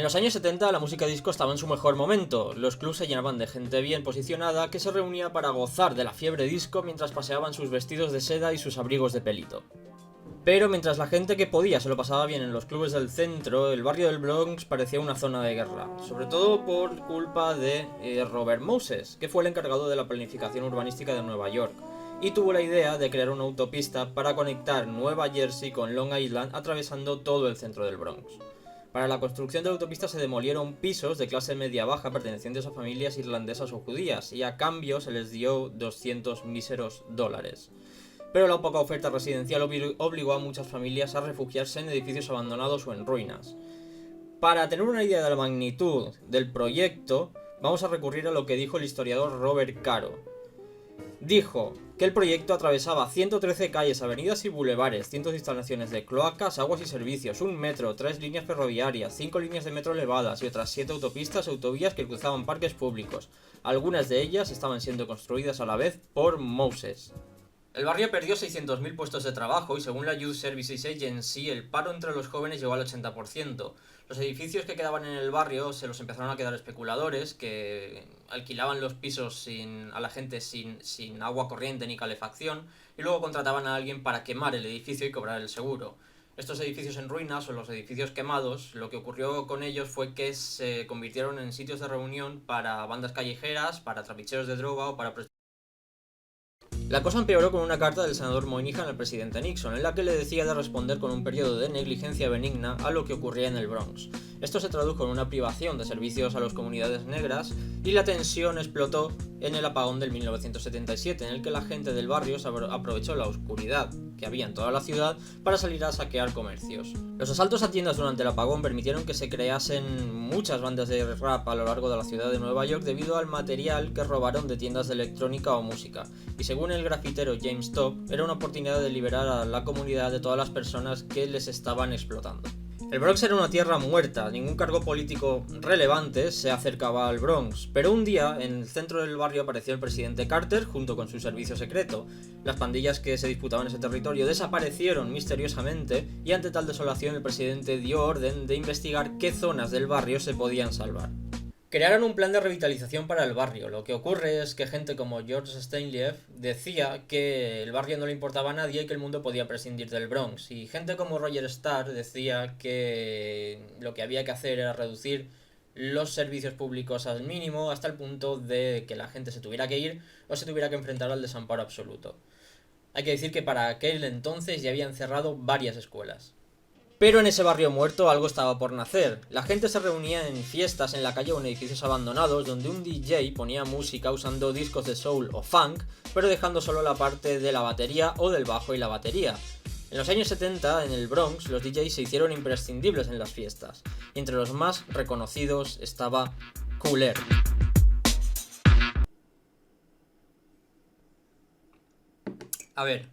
En los años 70 la música disco estaba en su mejor momento, los clubs se llenaban de gente bien posicionada que se reunía para gozar de la fiebre disco mientras paseaban sus vestidos de seda y sus abrigos de pelito. Pero mientras la gente que podía se lo pasaba bien en los clubes del centro, el barrio del Bronx parecía una zona de guerra, sobre todo por culpa de Robert Moses, que fue el encargado de la planificación urbanística de Nueva York, y tuvo la idea de crear una autopista para conectar Nueva Jersey con Long Island atravesando todo el centro del Bronx. Para la construcción de la autopista se demolieron pisos de clase media-baja pertenecientes a familias irlandesas o judías, y a cambio se les dio 200 míseros dólares. Pero la poca oferta residencial obligó a muchas familias a refugiarse en edificios abandonados o en ruinas. Para tener una idea de la magnitud del proyecto, vamos a recurrir a lo que dijo el historiador Robert Caro. Dijo que el proyecto atravesaba 113 calles, avenidas y bulevares, cientos de instalaciones de cloacas, aguas y servicios, un metro, 3 líneas ferroviarias, 5 líneas de metro elevadas y otras 7 autopistas y autovías que cruzaban parques públicos. Algunas de ellas estaban siendo construidas a la vez por Moses. El barrio perdió 600.000 puestos de trabajo y según la Youth Services Agency, el paro entre los jóvenes llegó al 80%. Los edificios que quedaban en el barrio se los empezaron a quedar especuladores que alquilaban los pisos a la gente sin agua corriente ni calefacción y luego contrataban a alguien para quemar el edificio y cobrar el seguro. Estos edificios en ruinas o los edificios quemados, lo que ocurrió con ellos fue que se convirtieron en sitios de reunión para bandas callejeras, para trapicheros de droga o para La cosa empeoró con una carta del senador Moynihan al presidente Nixon, en la que le decía de responder con un periodo de negligencia benigna a lo que ocurría en el Bronx. Esto se tradujo en una privación de servicios a las comunidades negras y la tensión explotó en el apagón del 1977, en el que la gente del barrio aprovechó la oscuridad que había en toda la ciudad para salir a saquear comercios. Los asaltos a tiendas durante el apagón permitieron que se creasen muchas bandas de rap a lo largo de la ciudad de Nueva York debido al material que robaron de tiendas de electrónica o música, y según el grafitero James Top, era una oportunidad de liberar a la comunidad de todas las personas que les estaban explotando. El Bronx era una tierra muerta, ningún cargo político relevante se acercaba al Bronx, pero un día en el centro del barrio apareció el presidente Carter junto con su servicio secreto. Las pandillas que se disputaban ese territorio desaparecieron misteriosamente y ante tal desolación el presidente dio orden de investigar qué zonas del barrio se podían salvar. Crearon un plan de revitalización para el barrio. Lo que ocurre es que gente como George Steinleff decía que el barrio no le importaba a nadie y que el mundo podía prescindir del Bronx. Y gente como Roger Starr decía que lo que había que hacer era reducir los servicios públicos al mínimo hasta el punto de que la gente se tuviera que ir o se tuviera que enfrentar al desamparo absoluto. Hay que decir que para aquel entonces ya habían cerrado varias escuelas. Pero en ese barrio muerto algo estaba por nacer. La gente se reunía en fiestas en la calle o en edificios abandonados donde un DJ ponía música usando discos de soul o funk, pero dejando solo la parte de la batería o del bajo y la batería. En los años 70, en el Bronx, los DJs se hicieron imprescindibles en las fiestas, y entre los más reconocidos estaba Kool Herc. A ver,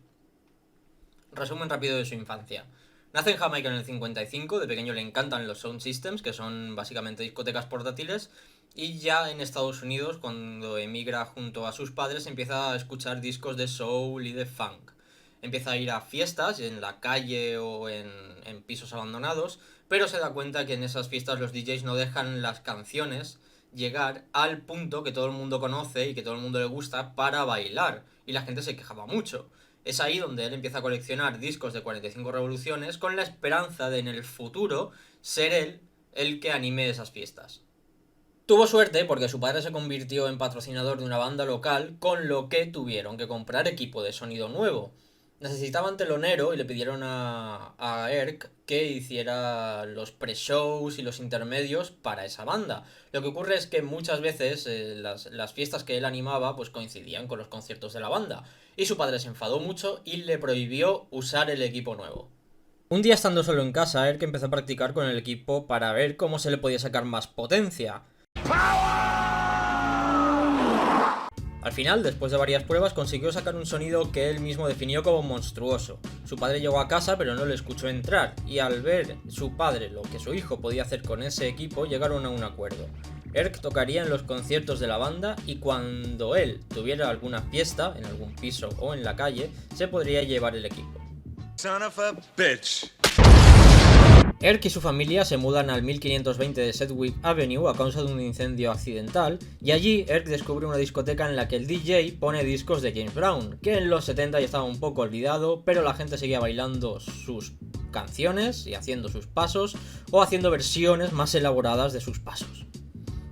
resumen rápido de su infancia. Nace en Jamaica en el 55, de pequeño le encantan los sound systems, que son básicamente discotecas portátiles, y ya en Estados Unidos, cuando emigra junto a sus padres, empieza a escuchar discos de soul y de funk. Empieza a ir a fiestas en la calle o en pisos abandonados, pero se da cuenta que en esas fiestas los DJs no dejan las canciones llegar al punto que todo el mundo conoce y que todo el mundo le gusta para bailar, y la gente se quejaba mucho. Es ahí donde él empieza a coleccionar discos de 45 revoluciones con la esperanza de en el futuro ser él el que anime esas fiestas. Tuvo suerte porque su padre se convirtió en patrocinador de una banda local, con lo que tuvieron que comprar equipo de sonido nuevo. Necesitaban telonero y le pidieron a Herc que hiciera los pre-shows y los intermedios para esa banda. Lo que ocurre es que muchas veces las fiestas que él animaba pues coincidían con los conciertos de la banda, y su padre se enfadó mucho y le prohibió usar el equipo nuevo. Un día estando solo en casa, Herc empezó a practicar con el equipo para ver cómo se le podía sacar más potencia. Al final, después de varias pruebas, consiguió sacar un sonido que él mismo definió como monstruoso. Su padre llegó a casa pero no le escuchó entrar, y al ver su padre lo que su hijo podía hacer con ese equipo, llegaron a un acuerdo. Herc tocaría en los conciertos de la banda y cuando él tuviera alguna fiesta, en algún piso o en la calle, se podría llevar el equipo. Son of a bitch. Erk y su familia se mudan al 1520 de Sedgwick Avenue a causa de un incendio accidental, y allí Erk descubre una discoteca en la que el DJ pone discos de James Brown, que en los 70 ya estaba un poco olvidado, pero la gente seguía bailando sus canciones y haciendo sus pasos, o haciendo versiones más elaboradas de sus pasos.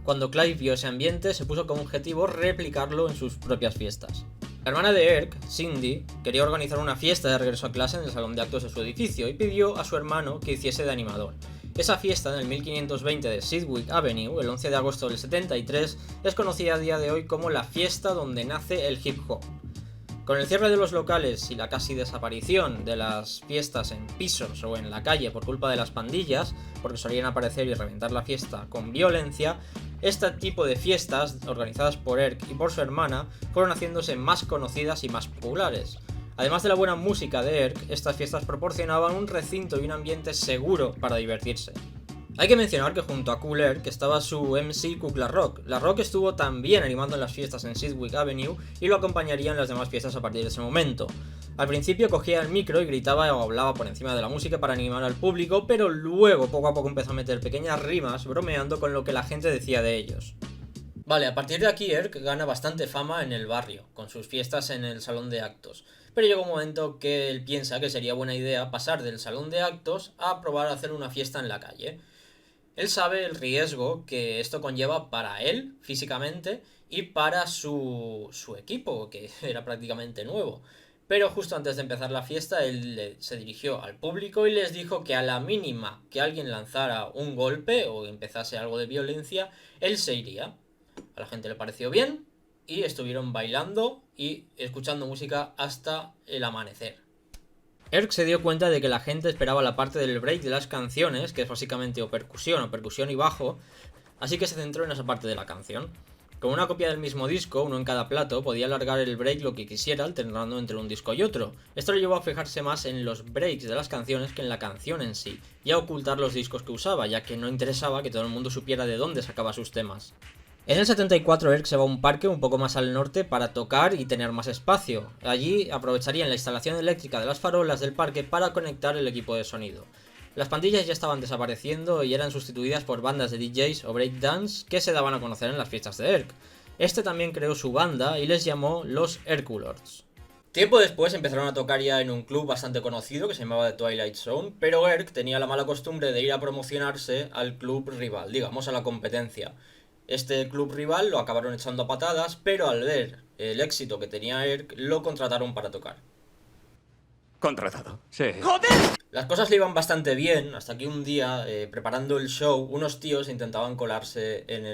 Cuando Clive vio ese ambiente, se puso como objetivo replicarlo en sus propias fiestas. La hermana de Erk, Cindy, quería organizar una fiesta de regreso a clase en el salón de actos de su edificio y pidió a su hermano que hiciese de animador. Esa fiesta, en el 1520 de Sedgwick Avenue, el 11 de agosto del 73, es conocida a día de hoy como la fiesta donde nace el hip hop. Con el cierre de los locales y la casi desaparición de las fiestas en pisos o en la calle por culpa de las pandillas, porque solían aparecer y reventar la fiesta con violencia, este tipo de fiestas, organizadas por Erk y por su hermana, fueron haciéndose más conocidas y más populares. Además de la buena música de Erk, estas fiestas proporcionaban un recinto y un ambiente seguro para divertirse. Hay que mencionar que junto a Kool Herc estaba su MC Cook La Rock. La Rock estuvo también animando en las fiestas en Sedgwick Avenue y lo acompañaría en las demás fiestas a partir de ese momento. Al principio cogía el micro y gritaba o hablaba por encima de la música para animar al público, pero luego poco a poco empezó a meter pequeñas rimas bromeando con lo que la gente decía de ellos. Vale, a partir de aquí Erk gana bastante fama en el barrio, con sus fiestas en el salón de actos. Pero llega un momento que él piensa que sería buena idea pasar del salón de actos a probar a hacer una fiesta en la calle. Él sabe el riesgo que esto conlleva para él, físicamente, y para su equipo, que era prácticamente nuevo. Pero justo antes de empezar la fiesta, él se dirigió al público y les dijo que a la mínima que alguien lanzara un golpe o empezase algo de violencia, él se iría. A la gente le pareció bien y estuvieron bailando y escuchando música hasta el amanecer. Erk se dio cuenta de que la gente esperaba la parte del break de las canciones, que es básicamente o percusión y bajo, así que se centró en esa parte de la canción. Con una copia del mismo disco, uno en cada plato, podía alargar el break lo que quisiera, alternando entre un disco y otro. Esto le llevó a fijarse más en los breaks de las canciones que en la canción en sí, y a ocultar los discos que usaba, ya que no interesaba que todo el mundo supiera de dónde sacaba sus temas. En el 74 Erk se va a un parque un poco más al norte para tocar y tener más espacio. Allí aprovecharían la instalación eléctrica de las farolas del parque para conectar el equipo de sonido. Las pandillas ya estaban desapareciendo y eran sustituidas por bandas de DJs o breakdance que se daban a conocer en las fiestas de Erk. Este también creó su banda y les llamó los Erkulords. Tiempo después empezaron a tocar ya en un club bastante conocido que se llamaba The Twilight Zone, pero Erk tenía la mala costumbre de ir a promocionarse al club rival, digamos a la competencia. Este club rival lo acabaron echando a patadas, pero al ver el éxito que tenía Erk, lo contrataron para tocar. Contratado, sí. ¡Joder! Las cosas le iban bastante bien, hasta que un día, preparando el show, unos tíos intentaban colarse en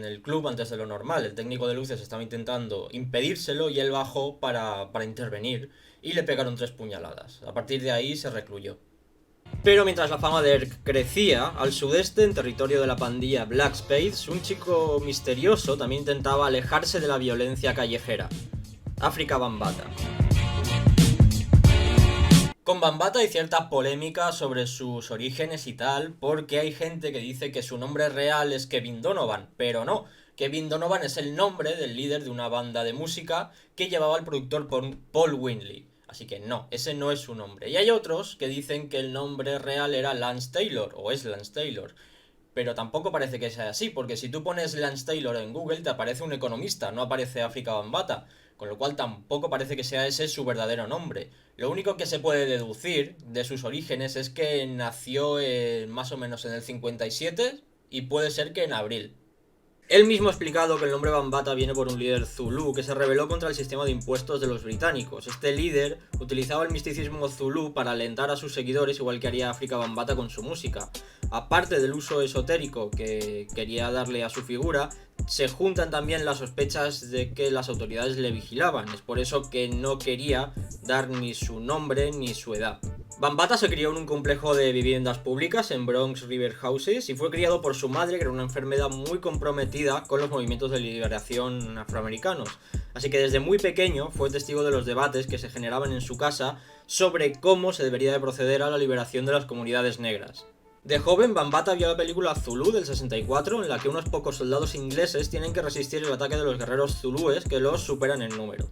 el club antes de lo normal. El técnico de luces estaba intentando impedírselo y él bajó para intervenir y le pegaron 3 puñaladas. A partir de ahí se recluyó. Pero mientras la fama de Erk crecía, al sudeste, en territorio de la pandilla Black Spades, un chico misterioso también intentaba alejarse de la violencia callejera. Afrika Bambaataa. Con Bambaataa hay cierta polémica sobre sus orígenes y tal, porque hay gente que dice que su nombre real es Kevin Donovan, pero no. Kevin Donovan es el nombre del líder de una banda de música que llevaba el productor Paul Winley. Así que no, ese no es su nombre. Y hay otros que dicen que el nombre real era Lance Taylor, o es Lance Taylor. Pero tampoco parece que sea así, porque si tú pones Lance Taylor en Google te aparece un economista, no aparece Afrika Bambaataa. Con lo cual tampoco parece que sea ese su verdadero nombre. Lo único que se puede deducir de sus orígenes es que nació más o menos en el 57 y puede ser que en abril. Él mismo ha explicado que el nombre Bambaataa viene por un líder zulú que se rebeló contra el sistema de impuestos de los británicos. Este líder utilizaba el misticismo zulú para alentar a sus seguidores, igual que haría Afrika Bambaataa con su música. Aparte del uso esotérico que quería darle a su figura, se juntan también las sospechas de que las autoridades le vigilaban. Es por eso que no quería dar ni su nombre ni su edad. Bambaataa se crió en un complejo de viviendas públicas en Bronx River Houses y fue criado por su madre, que era una enfermedad muy comprometida con los movimientos de liberación afroamericanos. Así que desde muy pequeño fue testigo de los debates que se generaban en su casa sobre cómo se debería de proceder a la liberación de las comunidades negras. De joven, Bambaataa vio la película Zulu del 64, en la que unos pocos soldados ingleses tienen que resistir el ataque de los guerreros zulúes que los superan en número.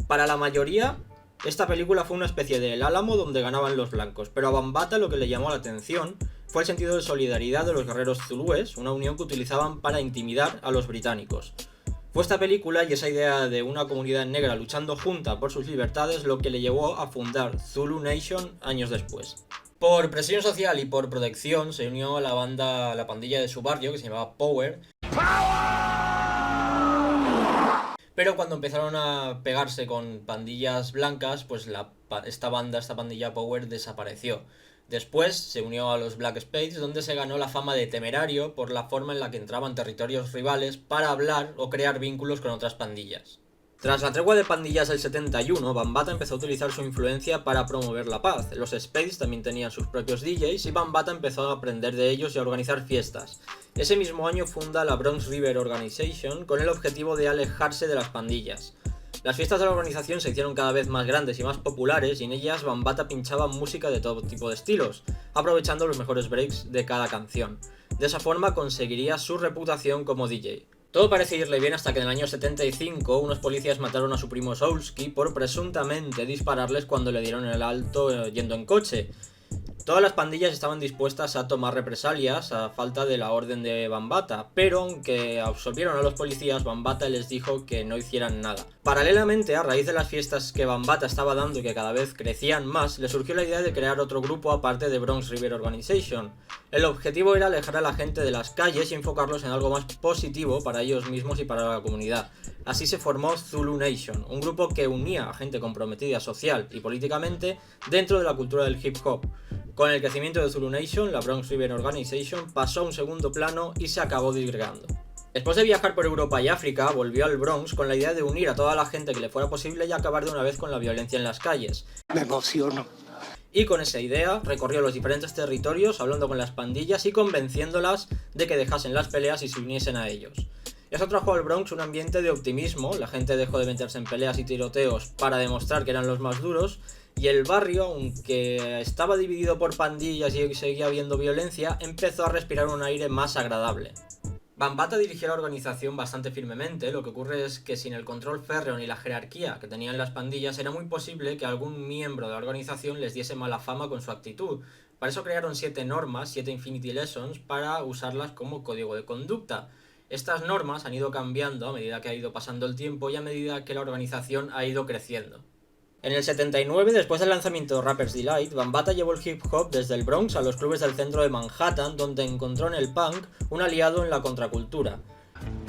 Para la mayoría, Esta película fue una especie de El Álamo donde ganaban los blancos, pero a Bambaataa lo que le llamó la atención fue el sentido de solidaridad de los guerreros zulúes, una unión que utilizaban para intimidar a los británicos. Fue esta película y esa idea de una comunidad negra luchando junta por sus libertades lo que le llevó a fundar Zulu Nation años después. Por presión social y por protección se unió a la pandilla de su barrio que se llamaba Power. Pero cuando empezaron a pegarse con pandillas blancas, pues esta pandilla Power desapareció. Después se unió a los Black Spades, donde se ganó la fama de temerario por la forma en la que entraba en territorios rivales para hablar o crear vínculos con otras pandillas. Tras la tregua de pandillas del 71, Bambaataa empezó a utilizar su influencia para promover la paz. Los Spades también tenían sus propios DJs y Bambaataa empezó a aprender de ellos y a organizar fiestas. Ese mismo año funda la Bronx River Organization con el objetivo de alejarse de las pandillas. Las fiestas de la organización se hicieron cada vez más grandes y más populares y en ellas Bambaataa pinchaba música de todo tipo de estilos, aprovechando los mejores breaks de cada canción. De esa forma conseguiría su reputación como DJ. Todo parece irle bien hasta que en el año 75 unos policías mataron a su primo Soulski por presuntamente dispararles cuando le dieron el alto yendo en coche. Todas las pandillas estaban dispuestas a tomar represalias a falta de la orden de Bambaataa, pero aunque absolvieron a los policías, Bambaataa les dijo que no hicieran nada. Paralelamente, a raíz de las fiestas que Bambaataa estaba dando y que cada vez crecían más, le surgió la idea de crear otro grupo aparte de Bronx River Organization. El objetivo era alejar a la gente de las calles y enfocarlos en algo más positivo para ellos mismos y para la comunidad. Así se formó Zulu Nation, un grupo que unía a gente comprometida social y políticamente dentro de la cultura del hip hop. Con el crecimiento de Zulu Nation, la Bronx River Organization pasó a un segundo plano y se acabó disgregando. Después de viajar por Europa y África, volvió al Bronx con la idea de unir a toda la gente que le fuera posible y acabar de una vez con la violencia en las calles. Me emociono. Y con esa idea recorrió los diferentes territorios hablando con las pandillas y convenciéndolas de que dejasen las peleas y se uniesen a ellos. Eso trajo al Bronx un ambiente de optimismo, la gente dejó de meterse en peleas y tiroteos para demostrar que eran los más duros, y el barrio, aunque estaba dividido por pandillas y seguía habiendo violencia, empezó a respirar un aire más agradable. Bambaataa dirigió la organización bastante firmemente, lo que ocurre es que sin el control férreo ni la jerarquía que tenían las pandillas era muy posible que algún miembro de la organización les diese mala fama con su actitud. Para eso crearon 7 normas, 7 Infinity Lessons, para usarlas como código de conducta. Estas normas han ido cambiando a medida que ha ido pasando el tiempo y a medida que la organización ha ido creciendo. En el 79, después del lanzamiento de Rapper's Delight, Bambaataa llevó el hip hop desde el Bronx a los clubes del centro de Manhattan, donde encontró en el punk un aliado en la contracultura.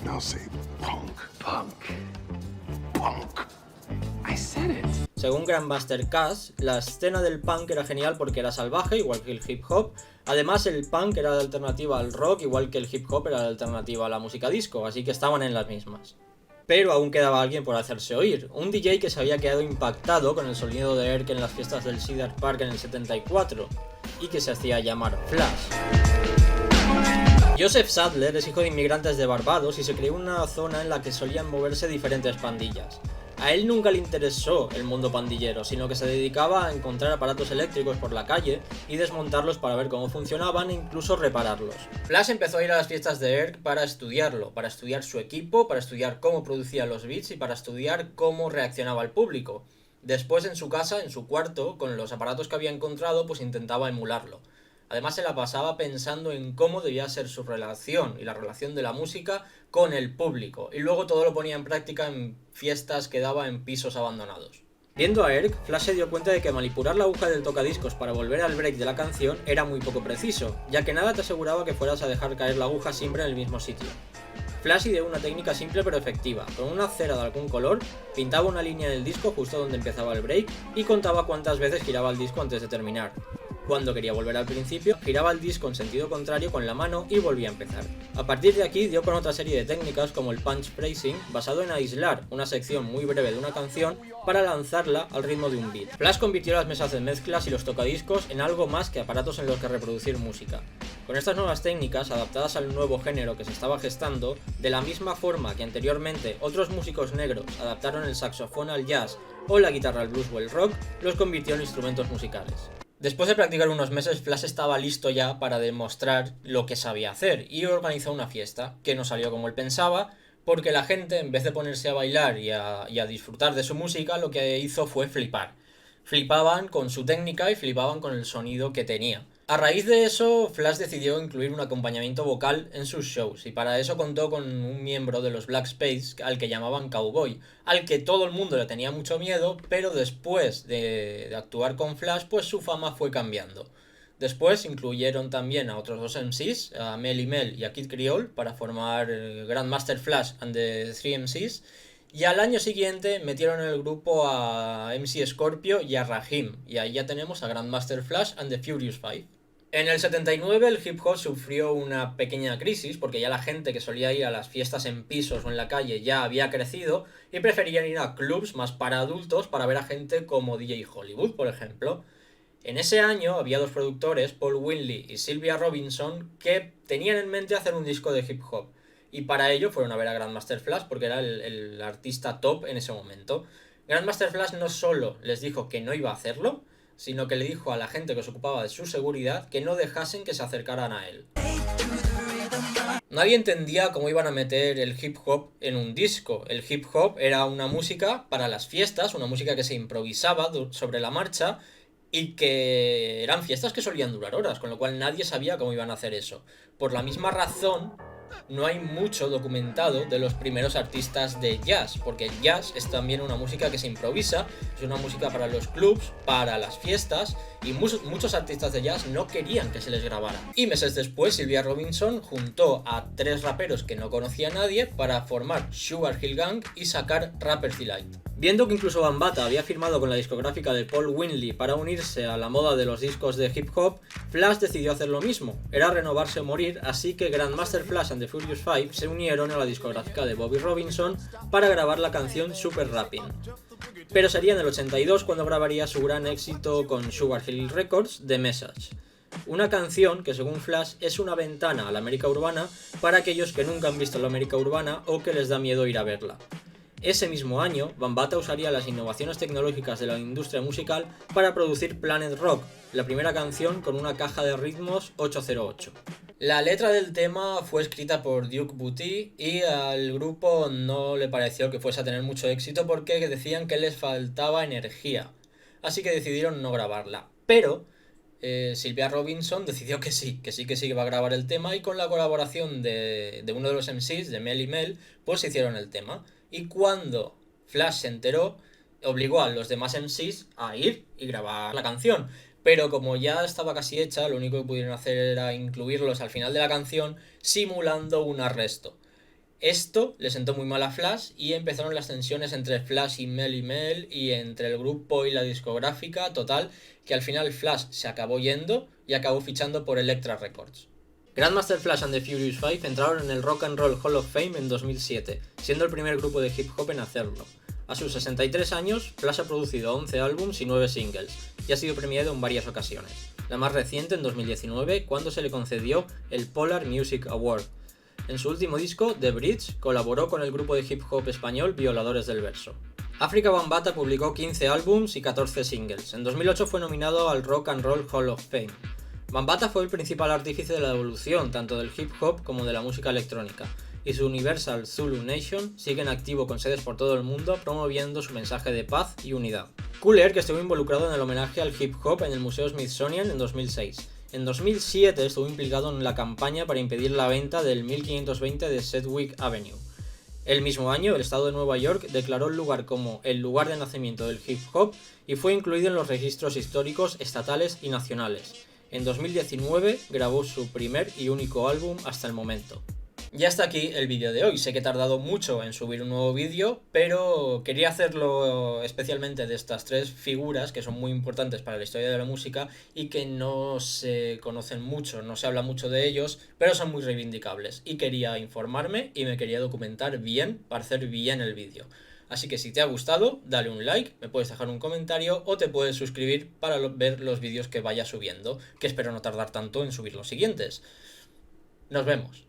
No sé, punk. I said it. Según Grandmaster Caz, la escena del punk era genial porque era salvaje, igual que el hip hop. Además, el punk era la alternativa al rock, igual que el hip hop era la alternativa a la música disco, así que estaban en las mismas. Pero aún quedaba alguien por hacerse oír, un DJ que se había quedado impactado con el sonido de Erk en las fiestas del Cedar Park en el 74, y que se hacía llamar Flash. Joseph Sadler es hijo de inmigrantes de Barbados y se creó una zona en la que solían moverse diferentes pandillas. A él nunca le interesó el mundo pandillero, sino que se dedicaba a encontrar aparatos eléctricos por la calle y desmontarlos para ver cómo funcionaban e incluso repararlos. Flash empezó a ir a las fiestas de Erk para estudiarlo, para estudiar su equipo, para estudiar cómo producía los beats y para estudiar cómo reaccionaba el público. Después en su casa, en su cuarto, con los aparatos que había encontrado, pues intentaba emularlo. Además se la pasaba pensando en cómo debía ser su relación y la relación de la música con el público, y luego todo lo ponía en práctica en fiestas que daba en pisos abandonados. Viendo a Erk, Flash se dio cuenta de que manipular la aguja del tocadiscos para volver al break de la canción era muy poco preciso, ya que nada te aseguraba que fueras a dejar caer la aguja siempre en el mismo sitio. Flash ideó una técnica simple pero efectiva. Con una cera de algún color, pintaba una línea en el disco justo donde empezaba el break y contaba cuántas veces giraba el disco antes de terminar. Cuando quería volver al principio, giraba el disco en sentido contrario con la mano y volvía a empezar. A partir de aquí dio con otra serie de técnicas como el punch phrasing, basado en aislar una sección muy breve de una canción para lanzarla al ritmo de un beat. Flash convirtió las mesas de mezclas y los tocadiscos en algo más que aparatos en los que reproducir música. Con estas nuevas técnicas, adaptadas al nuevo género que se estaba gestando, de la misma forma que anteriormente otros músicos negros adaptaron el saxofón al jazz o la guitarra al blues o el rock, los convirtió en instrumentos musicales. Después de practicar unos meses, Flash estaba listo ya para demostrar lo que sabía hacer y organizó una fiesta, que no salió como él pensaba, porque la gente, en vez de ponerse a bailar y a disfrutar de su música, lo que hizo fue flipar. Flipaban con su técnica y flipaban con el sonido que tenía. A raíz de eso, Flash decidió incluir un acompañamiento vocal en sus shows, y para eso contó con un miembro de los Black Spades al que llamaban Cowboy, al que todo el mundo le tenía mucho miedo, pero después de actuar con Flash, pues su fama fue cambiando. Después incluyeron también a otros dos MCs, a Mel y a Kid Creole, para formar Grandmaster Flash and the 3 MCs, y al año siguiente metieron en el grupo a MC Scorpio y a Raheem, y ahí ya tenemos a Grandmaster Flash and the Furious 5. En el 79 el hip hop sufrió una pequeña crisis porque ya la gente que solía ir a las fiestas en pisos o en la calle ya había crecido y preferían ir a clubs más para adultos para ver a gente como DJ Hollywood, por ejemplo. En ese año había dos productores, Paul Winley y Sylvia Robinson, que tenían en mente hacer un disco de hip hop. Y para ello fueron a ver a Grandmaster Flash porque era el artista top en ese momento. Grandmaster Flash no solo les dijo que no iba a hacerlo, sino que le dijo a la gente que se ocupaba de su seguridad que no dejasen que se acercaran a él. Nadie entendía cómo iban a meter el hip hop en un disco. El hip hop era una música para las fiestas, una música que se improvisaba sobre la marcha y que eran fiestas que solían durar horas, con lo cual nadie sabía cómo iban a hacer eso. Por la misma razón, no hay mucho documentado de los primeros artistas de jazz, porque el jazz es también una música que se improvisa, es una música para los clubs, para las fiestas, y muchos artistas de jazz no querían que se les grabara. Y meses después, Sylvia Robinson juntó a 3 raperos que no conocía a nadie para formar Sugar Hill Gang y sacar Rapper's Delight. Viendo que incluso Bambaataa había firmado con la discográfica de Paul Winley para unirse a la moda de los discos de hip hop, Flash decidió hacer lo mismo. Era renovarse o morir, así que Grandmaster Flash and the Furious 5 se unieron a la discográfica de Bobby Robinson para grabar la canción Super Rapping. Pero sería en el 82 cuando grabaría su gran éxito con Sugar Hill Records, The Message. Una canción que según Flash es una ventana a la América urbana para aquellos que nunca han visto la América urbana o que les da miedo ir a verla. Ese mismo año, Bambaataa usaría las innovaciones tecnológicas de la industria musical para producir Planet Rock, la primera canción con una caja de ritmos 808. La letra del tema fue escrita por Duke Booty y al grupo no le pareció que fuese a tener mucho éxito porque decían que les faltaba energía, así que decidieron no grabarla. Pero Sylvia Robinson decidió que sí iba a grabar el tema, y con la colaboración de uno de los MCs, de Mel, pues hicieron el tema. Y cuando Flash se enteró, obligó a los demás MCs a ir y grabar la canción. Pero como ya estaba casi hecha, lo único que pudieron hacer era incluirlos al final de la canción simulando un arresto. Esto le sentó muy mal a Flash y empezaron las tensiones entre Flash y Mel y entre el grupo y la discográfica. Total, que al final Flash se acabó yendo y acabó fichando por Elektra Records. Grandmaster Flash and the Furious 5 entraron en el Rock and Roll Hall of Fame en 2007, siendo el primer grupo de hip hop en hacerlo. A sus 63 años, Flash ha producido 11 álbums y 9 singles, y ha sido premiado en varias ocasiones. La más reciente en 2019, cuando se le concedió el Polar Music Award. En su último disco, The Bridge, colaboró con el grupo de hip hop español Violadores del Verso. Afrika Bambaataa publicó 15 álbums y 14 singles. En 2008 fue nominado al Rock and Roll Hall of Fame. Bambaataa fue el principal artífice de la evolución tanto del hip hop como de la música electrónica, y su Universal Zulu Nation sigue en activo con sedes por todo el mundo promoviendo su mensaje de paz y unidad. Kool Herc estuvo involucrado en el homenaje al hip hop en el Museo Smithsonian en 2006. En 2007 estuvo implicado en la campaña para impedir la venta del 1520 de Sedgwick Avenue. El mismo año, el estado de Nueva York declaró el lugar como el lugar de nacimiento del hip hop y fue incluido en los registros históricos estatales y nacionales. En 2019 grabó su primer y único álbum hasta el momento. Y hasta aquí el vídeo de hoy. Sé que he tardado mucho en subir un nuevo vídeo, pero quería hacerlo especialmente de estas 3 figuras que son muy importantes para la historia de la música y que no se conocen mucho, no se habla mucho de ellos, pero son muy reivindicables. Y quería informarme y me quería documentar bien para hacer bien el vídeo. Así que si te ha gustado, dale un like, me puedes dejar un comentario o te puedes suscribir para ver los vídeos que vaya subiendo, que espero no tardar tanto en subir los siguientes. Nos vemos.